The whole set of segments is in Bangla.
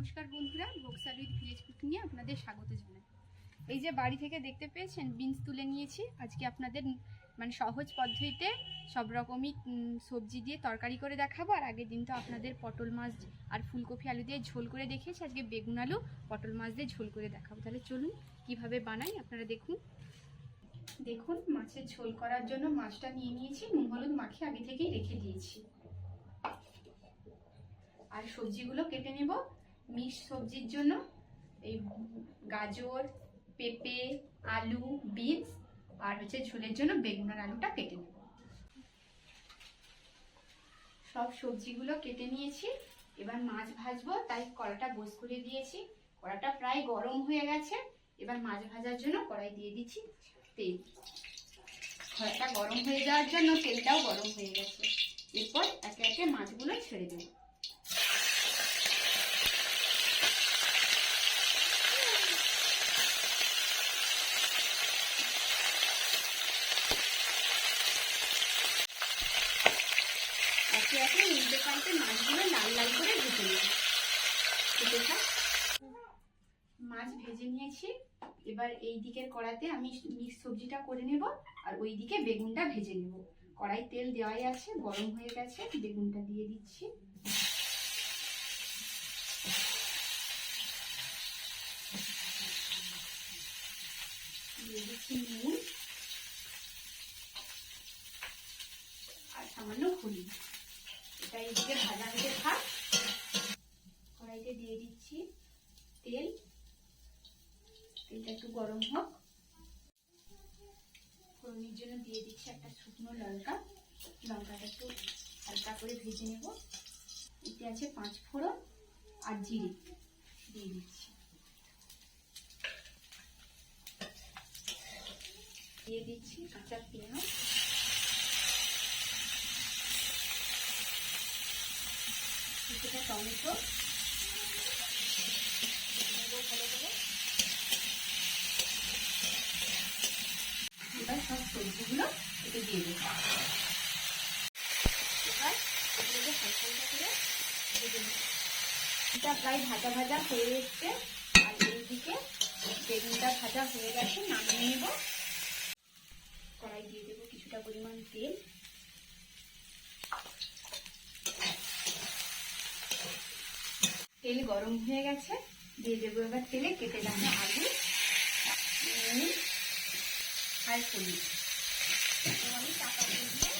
নমস্কার বন্ধুরা, বক্সার উইথ ভিলেজ কুকিংয়ে আপনাদের স্বাগত জানাই। এই যে বাড়ি থেকে দেখতে পেয়েছেন বিনস তুলে নিয়েছি। আজকে আপনাদের সহজ পদ্ধতিতে সব রকমই সবজি দিয়ে তরকারি করে দেখাবো। আর আগের দিন তো আপনাদের পটল মাছ আর ফুলকপি আলু দিয়ে ঝোল করে দেখিয়েছি। আজকে বেগুন আলু পটল মাছ দিয়ে ঝোল করে দেখাবো। তাহলে চলুন কিভাবে বানাই আপনারা দেখুন। দেখুন, মাছের ঝোল করার জন্য মাছটা নিয়ে নিয়েছি, নুন হলুদ মাখিয়ে আগে থেকেই রেখে দিয়েছি। আর সবজিগুলো কেটে নেব। মিক্স সবজির জন্য এই গাজর, পেঁপে, আলু, বিনস আর ঝোলের জন্য বেগুন আর আলুটা কেটে নেব। সব সবজিগুলো কেটে নিয়েছি। এবার মাছ ভাজবো, তাই কড়াটা বস করে দিয়েছি। কড়াটা প্রায় গরম হয়ে গেছে। এবার মাছ ভাজার জন্য কড়াই দিয়ে দিচ্ছি তেল। কড়াটা গরম হয়ে যাওয়ার জন্য তেলটাও গরম হয়ে গেছে। এরপর একে একে মাছগুলো ছেড়ে দেবো। একে একে উল্টে পাল্টে মাছগুলো লাল লাল করে ভেজে নেব। মাছ ভেজে নিয়েছি। এবার এই দিকের কড়াতে আমি মিক্স সবজিটা করে নেব, আর ওই দিকে বেগুনটা ভেজে নেব। কড়াই তেল দেওয়াই আছে, গরম হয়ে গেছে। বেগুনটা দিয়ে দিচ্ছি। দিয়ে দিচ্ছি নুন আর সামান্য হলুদ। এটা এইদিকে ভাজা হতে থাক। কড়াইতে দিয়ে দিচ্ছি তেল। তেলটা একটু গরম হোক। ফোড়নের জন্য দিয়ে দিচ্ছি একটা শুকনো লঙ্কা। লঙ্কাটা একটু হালকা করে ভেজে নেব। এতে আছে 5 ফোড়ন আর জিরে দিয়ে দিচ্ছি। দিয়ে দিচ্ছি কাঁচা পেঁয়াজ, কিছুটা টমেটো, ভালো করে। এবার সব সবজিগুলো এতে দিয়ে দেবো। এবার এগুলোকে হালকা হালকা করে ভেজে নেব। এটা প্রায় ভাজা ভাজা হয়ে এসছে। আর এইদিকে বেগুনটা ভাজা হয়ে গেছে, নামিয়ে নেব। কড়াই দিয়ে দেবো কিছুটা পরিমাণ তেল। তেল গরম হয়ে গেছে, দিয়ে দেবো এবার তেলে কেটে রাখা আলু, নুন আর হলুদ। আমি চাপা দিয়ে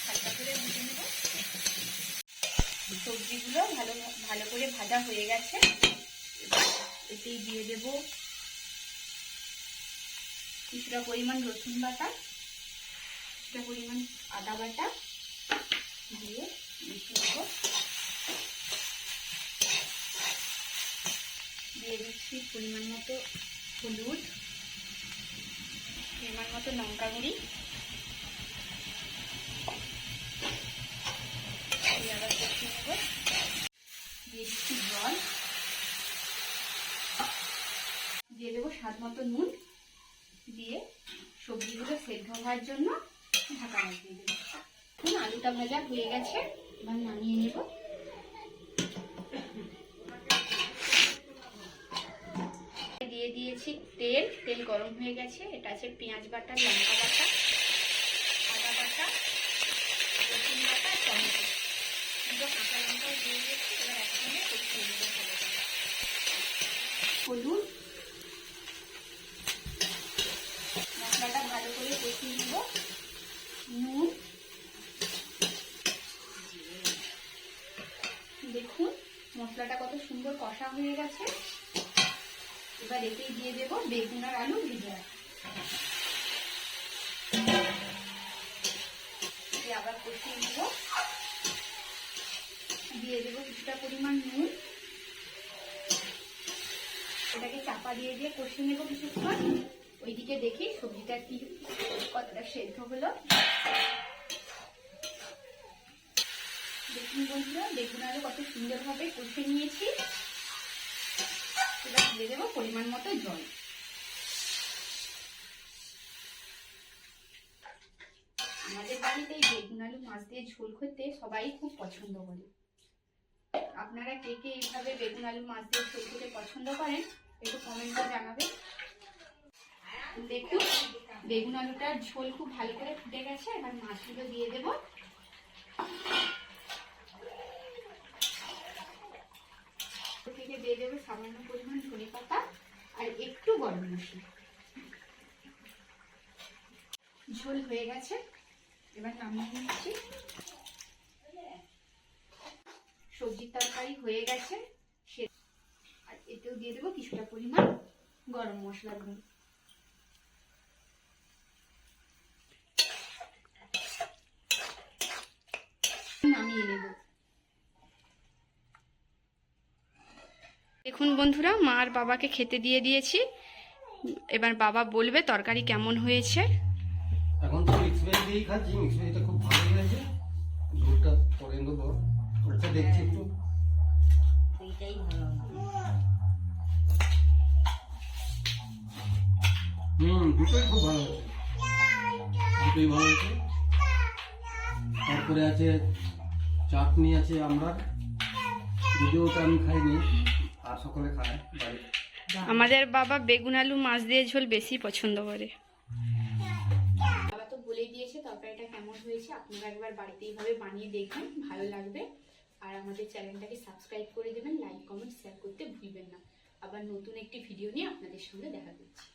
হালকা করে ভেজে নেব। সবজিগুলো ভালো করে ভাজা হয়ে গেছে। এতেই দিয়ে দেব কিছুটা পরিমাণ রসুন বাটা, কিছুটা পরিমাণ আদা বাটা দিয়ে মিশিয়ে দেবো। দিয়ে দিচ্ছি পরিমাণ মতো হলুদ, পরিমাণ মতো লঙ্কা গুঁড়ি, আবার কষিয়ে নেব। দিয়ে দিচ্ছি জল, দিয়ে দেবো স্বাদ মতো নুন, দিয়ে সবজিগুলো সেদ্ধ হওয়ার জন্য ঢাকা দিয়ে দেবো। আলুটা ভাজা হয়ে গেছে, এবার নামিয়ে নেব। দিয়ে দিয়েছি তেল। তেল গরম হয়ে গেছে। এটা আছে পেঁয়াজ বাটা, লঙ্কা বাটা, আদা বাটা, রসুন বাটা, টমেটো, দুটো কাঁচা লঙ্কাও দিয়ে দিয়েছি। এবার একসঙ্গে কষিয়ে নেব ভালো করে। হলুদ, মশলাটা ভালো করে কষিয়ে নেব। নুন, দেখুন মশলাটা কত সুন্দর কষা হয়ে গেছে। এবার এতেই দিয়ে দেব বেগুন আর আলু ভেজে রাখা। আবার কষিয়ে নেব। দিয়ে দেবো কিছুটা পরিমাণ নুন। এটাকে চাপা দিয়ে দিয়ে কষিয়ে নেব কিছুক্ষণ। ওইদিকে দেখি সবজিটা কি কতটা সেদ্ধ হলো। দেখুন বন্ধুরা, বেগুন আলু কত সুন্দরভাবে কষিয়ে নিয়েছি। এবার দিয়ে দেবো পরিমাণ মতো জল। আমাদের বাড়িতে এই বেগুন আলু মাছ দিয়ে ঝোল খেতে সবাই খুব পছন্দ করে। আপনারা কে কে এইভাবে বেগুন আলু মাছ দিয়ে ঝোল খেতে পছন্দ করেন একটু কমেন্টে জানাবেন। দেখুন বেগুন আলুটার ঝোল খুব ভালো করে ফুটে গেছে, এবার মাছগুলো দিয়ে দেব। থেকে দিয়ে দেবো সামান্য পরিমাণ ধনে পাতা আর একটু গরম মশলা। ঝোল হয়ে গেছে, এবার নামিয়ে নিচ্ছি। সবজির তরকারি হয়ে গেছে, আর এতেও দিয়ে দেবো কিছুটা পরিমাণ গরম মশলা গুঁড়ো। নামিয়ে নেব। দেখুন বন্ধুরা, মা আর বাবাকে খেতে দিয়ে দিয়েছি, এবার বাবা বলবে তরকারি কেমন হয়েছে। এখন তো মিক্স ভেজ দিয়েই খাচ্ছি, মিক্স ভেজটা খুব ভালো হয়েছে। ঝোলটা পরে নেবো, ওটা দেখছি একটু। এইটাই ভালো। দুটোই খুব ভালো হয়েছে, দুটোই ভালো হয়েছে। তারপরে আছে চাটনি আছে আমরা, যদিও ওটা আমি খাইনি, আর সকলে খায় বাড়িতে। আমাদের বাবা বেগুন আলু মাছ দিয়ে ঝোল বেশি পছন্দ করে। বাবা তো বলেই দিয়েছে তরকারিটা কেমন হয়েছে, আপনারা একবার বাড়িতে এইভাবে বানিয়ে দেখবেন, ভালো লাগবে। আর আমাদের চ্যানেলটাকে সাবস্ক্রাইব করে দেবেন, লাইক কমেন্ট শেয়ার করতে ভুলবেন না। আবার নতুন একটি ভিডিও নিয়ে আপনাদের সঙ্গে দেখা করছি।